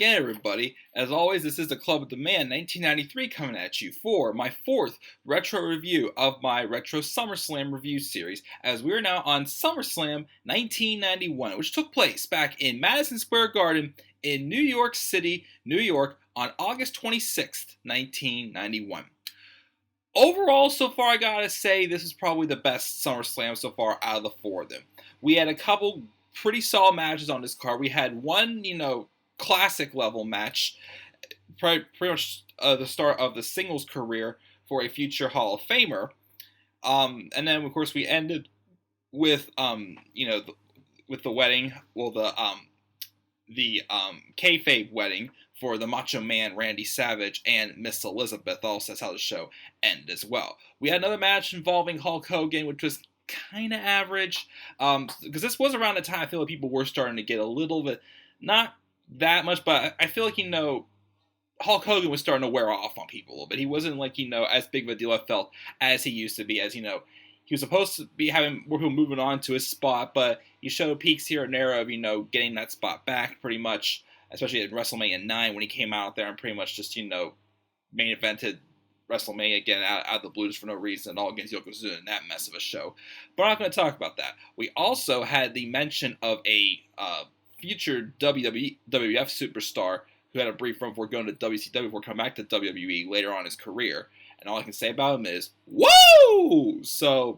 again, everybody. As always, this is the Club of the Man 1993 coming at you for my fourth retro review of my Retro SummerSlam review series, as we are now on SummerSlam 1991, which took place back in Madison Square Garden in New York City, New York, on August 26th, 1991. Overall, so far, I gotta say, this is probably the best SummerSlam so far out of the four of them. We had a couple pretty solid matches on this card. We had one, classic level match, pretty much the start of the singles career for a future Hall of Famer. And then, of course, we ended with, with the wedding, the kayfabe wedding for the Macho Man Randy Savage and Miss Elizabeth. Also, that's how the show ended as well. We had another match involving Hulk Hogan, which was kind of average, because this was around the time I feel like people were starting to get a little bit, not that much, but I feel like, Hulk Hogan was starting to wear off on people a little bit. He wasn't like, as big of a deal I felt as he used to be, as, he was supposed to be having more people moving on to his spot, but he showed peaks here and there of, getting that spot back pretty much, especially at WrestleMania 9 when he came out there and pretty much just, main evented WrestleMania again out of the blue just for no reason, all against Yokozuna in that mess of a show. But we're not going to talk about that. We also had the mention of a future WWF superstar who had a brief run before going to WCW before coming back to WWE later on in his career. And all I can say about him is, whoa! So,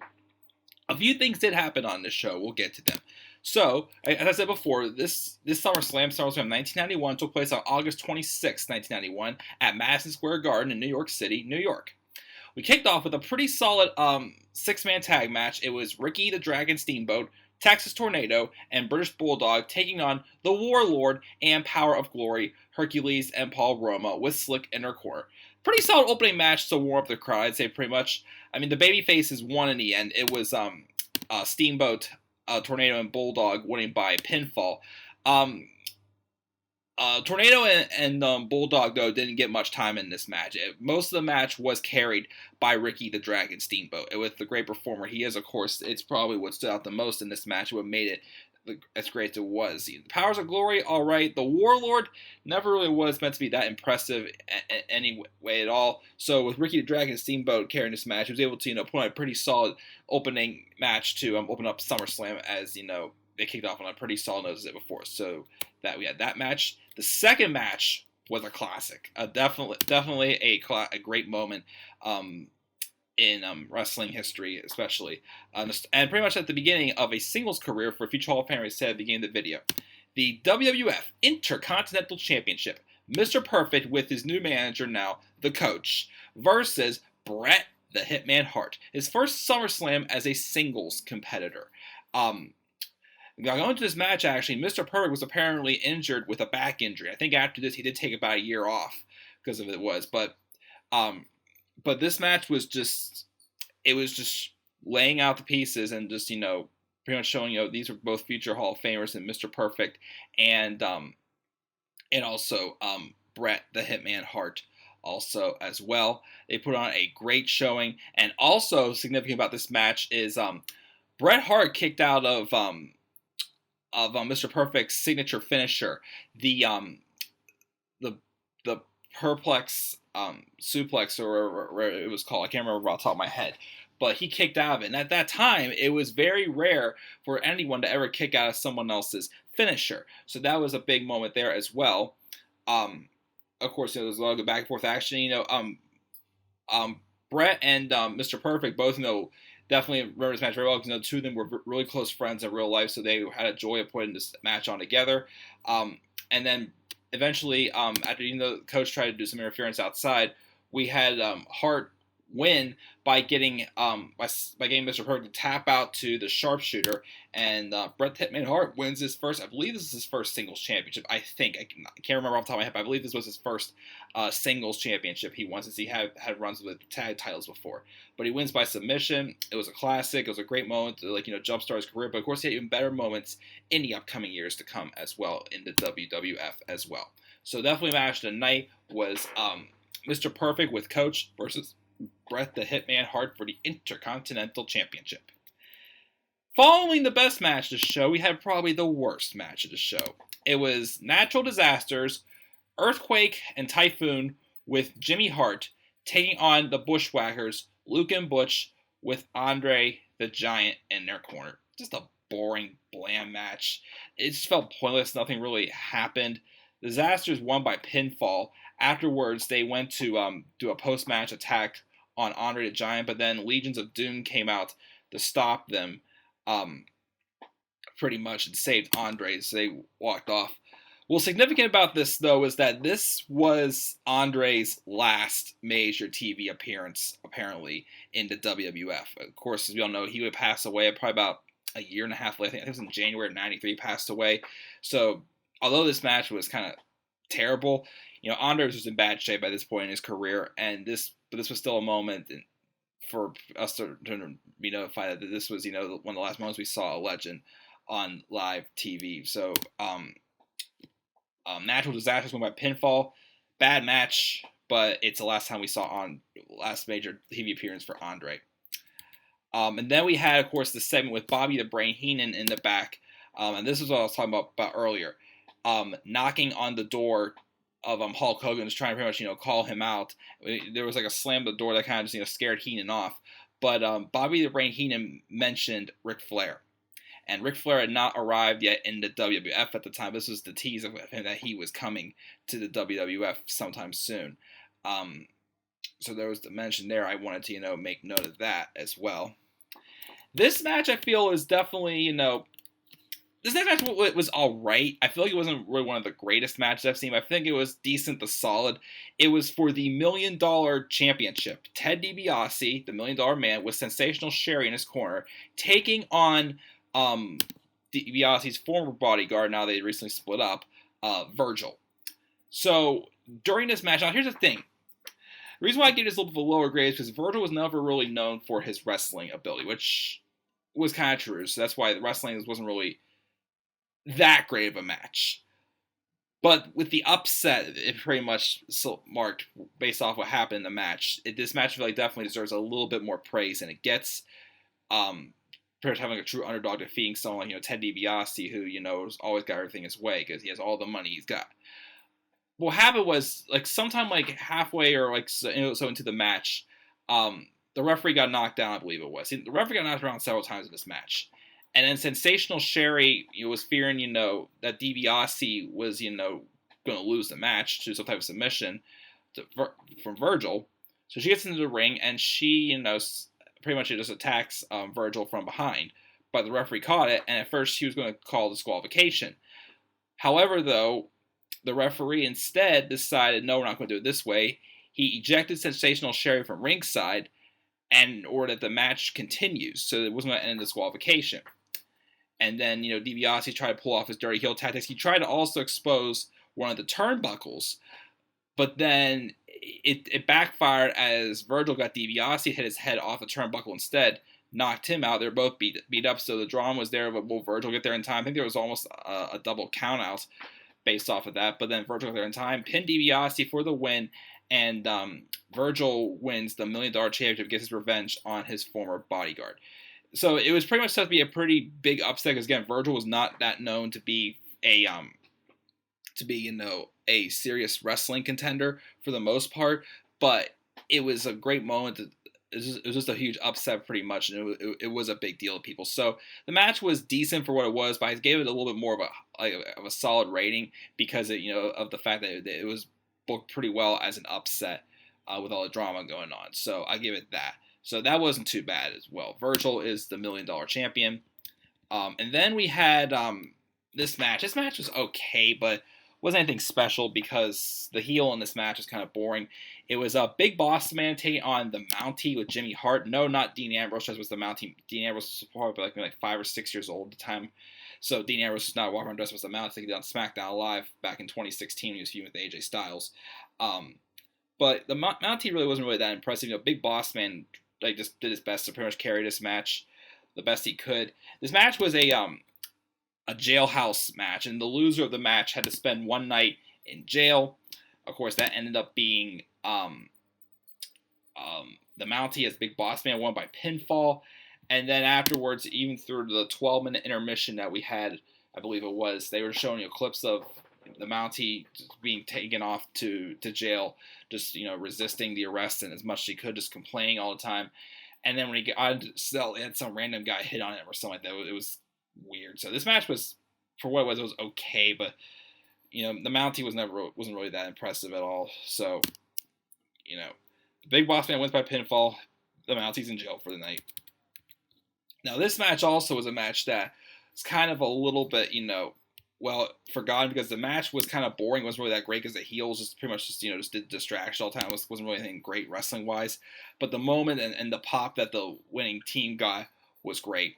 a few things did happen on this show. We'll get to them. So, as I said before, this SummerSlam 1991, took place on August 26, 1991, at Madison Square Garden in New York City, New York. We kicked off with a pretty solid six-man tag match. It was Ricky the Dragon Steamboat, Texas Tornado, and British Bulldog taking on the Warlord and Power of Glory, Hercules and Paul Roma, with Slick in their corner. Pretty solid opening match to warm up the crowd, I'd say pretty much. I mean, the babyfaces won in the end. It was Steamboat, Tornado, and Bulldog winning by pinfall. Tornado and Bulldog, though, didn't get much time in this match. Most of the match was carried by Ricky the Dragon Steamboat. With the great performer he is, of course, it's probably what stood out the most in this match, what made it as great as it was. The Powers of Glory, all right. The Warlord never really was meant to be that impressive any way at all. So with Ricky the Dragon Steamboat carrying this match, he was able to put on a pretty solid opening match to open up SummerSlam, as they kicked off on a pretty solid note as it before. So that we had that match. The second match was a classic. Definitely a great moment in wrestling history, especially. And pretty much at the beginning of a singles career for a future Hall of Famer, said at the beginning of the video. The WWF Intercontinental Championship. Mr. Perfect with his new manager now, the Coach, versus Bret the Hitman Hart. His first SummerSlam as a singles competitor. Now, going to this match, actually, Mr. Perfect was apparently injured with a back injury. I think after this, he did take about a year off because of it was. But this match was just laying out the pieces and just, pretty much showing, these were both future Hall of Famers, and Mr. Perfect and also Bret the Hitman Hart also as well. They put on a great showing. And also significant about this match is Bret Hart kicked out of Mr. Perfect's signature finisher, the perplex suplex, or whatever it was called. I can't remember off the top of my head, but he kicked out of it. And at that time, it was very rare for anyone to ever kick out of someone else's finisher. So that was a big moment there as well. Of course, there was a lot of back and forth action. Bret and Mr. Perfect both definitely remember this match very well, because two of them were really close friends in real life, so they had a joy of putting this match on together. And then eventually, after the Coach tried to do some interference outside, we had Hart win by getting Mr. Perfect to tap out to the sharpshooter, and Bret Hitman Hart wins his first. I believe this is his first singles championship. I think I can't remember off the top of my head, but I believe this was his first singles championship he won, since he had runs with the tag titles before. But he wins by submission. It was a classic. It was a great moment to jumpstart his career. But of course, he had even better moments in the upcoming years to come as well in the WWF as well. So definitely match of the night was Mr. Perfect with Coach versus Bret the Hitman Hart for the Intercontinental Championship. Following the best match of the show, we had probably the worst match of the show. It was Natural Disasters Earthquake and Typhoon with Jimmy Hart taking on the Bushwhackers, Luke and Butch, with Andre the Giant in their corner. Just a boring, bland match. It just felt pointless. Nothing really happened. Disasters won by pinfall. Afterwards, they went to do a post-match attack on Andre the Giant, but then Legions of Doom came out to stop them, pretty much, and saved Andre, so they walked off. What's significant about this, though, is that this was Andre's last major TV appearance, apparently, in the WWF. Of course, as we all know, he would pass away probably about a year and a half later. I think it was in January of '93 he passed away. So, although this match was kind of terrible, Andre was in bad shape by this point in his career, but this was still a moment for us to be notified that this was, one of the last moments we saw a legend on live TV. So, Natural Disasters won by pinfall. Bad match, but it's the last time we saw last major TV appearance for Andre. And then we had, of course, the segment with Bobby the Brain Heenan in the back. And this is what I was talking about earlier. Knocking on the door of Hulk Hogan, just trying to pretty much, call him out. There was like a slam of the door that kind of just, scared Heenan off. But Bobby the Brain Heenan mentioned Ric Flair. And Ric Flair had not arrived yet in the WWF at the time. This was the tease of him that he was coming to the WWF sometime soon. So there was the mention there. I wanted to, make note of that as well. This match, I feel, is definitely, this next match was all right. I feel like it wasn't really one of the greatest matches I've seen, but I think it was decent to solid. It was for the $1 Million Championship. Ted DiBiase, the $1 Million Man, with Sensational Sherry in his corner, taking on DiBiase's former bodyguard, now they recently split up, Virgil. So, during this match, now here's the thing. The reason why I give this a little bit of a lower grade is because Virgil was never really known for his wrestling ability, which was kind of true. So that's why the wrestling wasn't really that great of a match. But with the upset, it pretty much marked based off what happened in the match. This match really definitely deserves a little bit more praise than it gets. Pretty much having a true underdog defeating someone like, Ted DiBiase, who, has always got everything his way because he has all the money he's got. What happened was, sometime halfway or so into the match, the referee got knocked down, I believe it was. The referee got knocked around several times in this match. And then Sensational Sherry was fearing, that DiBiase was, going to lose the match to some type of submission from Virgil. So she gets into the ring and she, pretty much just attacks Virgil from behind. But the referee caught it, and at first he was going to call disqualification. However, though, the referee instead decided, no, we're not going to do it this way. He ejected Sensational Sherry from ringside and ordered that the match continues, so it wasn't going to end in disqualification. And then, DiBiase tried to pull off his dirty heel tactics. He tried to also expose one of the turnbuckles, but then it backfired as Virgil got DiBiase, hit his head off the turnbuckle instead, knocked him out. They were both beat up, so the drama was there. But will Virgil get there in time? I think there was almost a double count out based off of that. But then Virgil got there in time, pinned DiBiase for the win, and Virgil wins the $1 Million Championship, gets his revenge on his former bodyguard. So it was pretty much set to be a pretty big upset because, again, Virgil was not that known to be a a serious wrestling contender for the most part, but it was a great moment. It was just a huge upset pretty much, and it was a big deal to people. So the match was decent for what it was, but I gave it a little bit more of a solid rating because of the fact that it was booked pretty well as an upset with all the drama going on. So I give it that. So that wasn't too bad as well. Virgil is the $1 Million Champion. And then we had this match. This match was okay, but wasn't anything special because the heel in this match was kind of boring. It was a Big Boss Man taking on the Mountie with Jimmy Hart. No, not Dean Ambrose. That was the Mountie. Dean Ambrose was probably like 5 or 6 years old at the time. So Dean Ambrose was not walking around dressed as the Mountie. He did on SmackDown Live back in 2016 when he was feuding with AJ Styles. But the Mountie really wasn't really that impressive. Big Boss Man just did his best to pretty much carry this match the best he could. This match was a jailhouse match, and the loser of the match had to spend one night in jail. Of course, that ended up being the Mountie as Big Boss Man won by pinfall. And then afterwards, even through the 12-minute intermission that we had, I believe it was, they were showing clips of the Mountie being taken off to jail, just resisting the arrest and as much as he could, just complaining all the time. And then when he got on to cell, had some random guy hit on him or something like that. It was weird. So this match was, for what it was okay, but the Mountie wasn't really that impressive at all. So the Big Boss Man wins by pinfall. The Mountie's in jail for the night. Now this match also was a match that was kind of a little bit forgotten because the match was kind of boring. It wasn't really that great because the heels just pretty much just did distraction all the time. It wasn't really anything great wrestling wise. But the moment and the pop that the winning team got was great.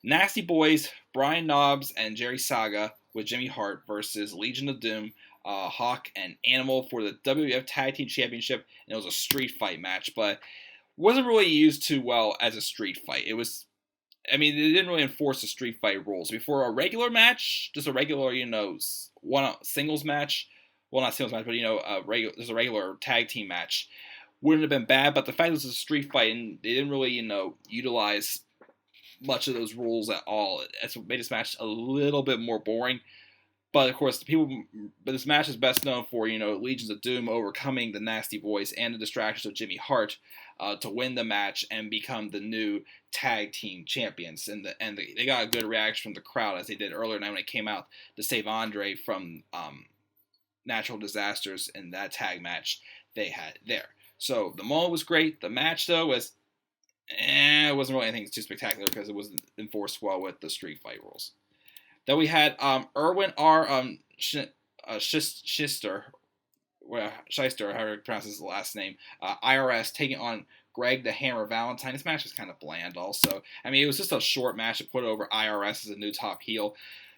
Nasty Boys, Brian Knobbs and Jerry Saga with Jimmy Hart versus Legion of Doom, Hawk and Animal for the WWF Tag Team Championship. And it was a street fight match, but wasn't really used too well as a street fight. They didn't really enforce the street fight rules. Before a regular match, just a regular, singles match. Well, not singles match, but just a regular tag team match wouldn't have been bad. But the fact it was a street fight and they didn't really, utilize much of those rules at all. That's what made this match a little bit more boring. But of course, but this match is best known for Legions of Doom overcoming the Nasty Boys and the distractions of Jimmy Hart to win the match and become the new tag team champions. And they got a good reaction from the crowd as they did earlier tonight when it came out to save Andre from natural disasters in that tag match they had there. So the moment was great. The match though was it wasn't really anything too spectacular because it wasn't enforced well with the street fight rules. Then we had Erwin R. Shyster, however you pronounce his last name, IRS, taking on Greg the Hammer Valentine. This match was kind of bland also. It was just a short match to put over IRS as a new top heel.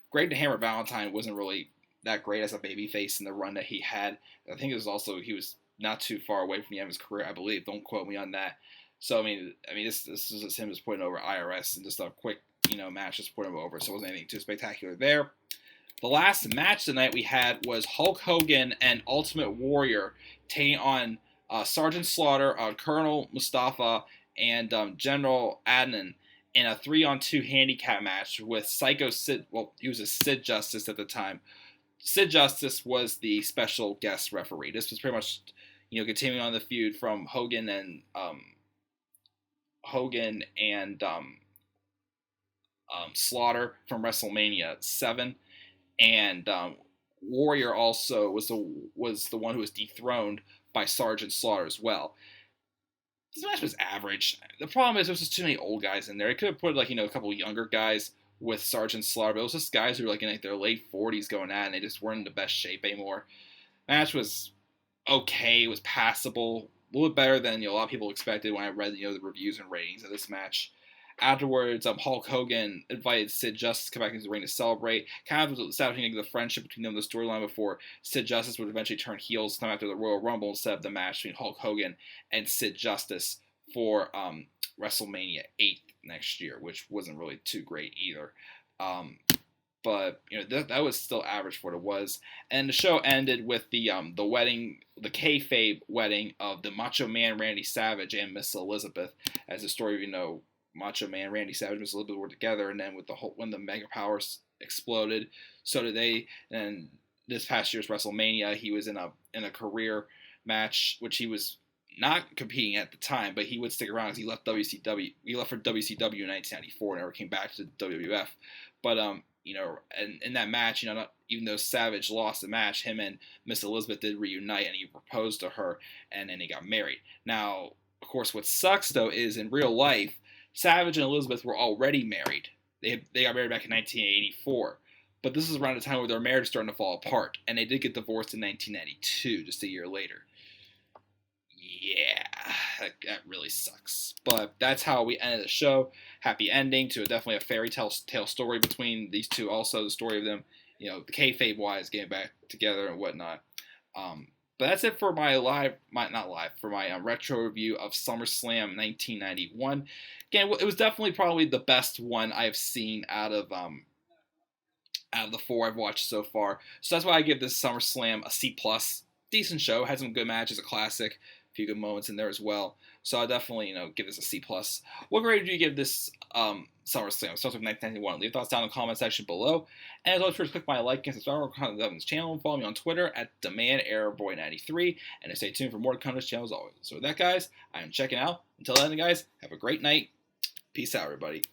Greg the Hammer Valentine wasn't really that great as a babyface in the run that he had. I think he was not too far away from the end of his career, I believe. Don't quote me on that. So, this is just him just putting over IRS and just a quick, match just put him over. So it wasn't anything too spectacular there. The last match tonight we had was Hulk Hogan and Ultimate Warrior taking on Sergeant Slaughter, Colonel Mustafa, and General Adnan in a 3-on-2 handicap match with Psycho Sid. Well, he was a Sid Justice at the time. Sid Justice was the special guest referee. This was pretty much, continuing on the feud from Hogan and Slaughter from WrestleMania 7, and Warrior also was the one who was dethroned by Sergeant Slaughter as well. This match was average. The problem is there was just too many old guys in there. It could have put a couple younger guys with Sergeant Slaughter, but it was just guys who were in their late 40s going at it, and they just weren't in the best shape anymore. Match was okay. It was passable. A little bit better than a lot of people expected when I read the reviews and ratings of this match. Afterwards, Hulk Hogan invited Sid Justice to come back into the ring to celebrate. Kind of establishing the friendship between them, the storyline before Sid Justice would eventually turn heels sometime after the Royal Rumble instead of the match between Hulk Hogan and Sid Justice for WrestleMania 8 next year, which wasn't really too great either. But that was still average for what it was. And the show ended with the wedding, the kayfabe wedding of the Macho Man Randy Savage and Miss Elizabeth, as the story Macho Man Randy Savage and Miss Elizabeth were together, and then when the Mega Powers exploded, so did they. And this past year's WrestleMania, he was in a career match, which he was not competing at the time, but he would stick around because he left WCW. He left for WCW in 1994 and never came back to WWF. But and in that match, even though Savage lost the match, him and Miss Elizabeth did reunite, and he proposed to her, and then they got married. Now, of course, what sucks though is in real life, Savage and Elizabeth were already married. They got married back in 1984, but this is around the time where their marriage was starting to fall apart, and they did get divorced in 1992, just a year later. Yeah, that really sucks. But that's how we ended the show. Happy ending to definitely a fairy tale story between these two. Also, the story of them, the kayfabe wise, getting back together and whatnot. But that's it for my retro review of SummerSlam 1991. Again, it was definitely probably the best one I've seen out of the 4 I've watched so far. So that's why I give this SummerSlam a C+. Decent show, had some good matches, a classic, a few good moments in there as well. So I definitely give this a C+. What grade do you give this SummerSlam, SummerSlam 1991. Leave your thoughts down in the comment section below. And as always, please click my like and subscribe to the channel and follow me on Twitter at DemandAirBoy93. And stay tuned for more to come to this channel as always. So with that, guys, I am checking out. Until then, guys, have a great night. Peace out, everybody.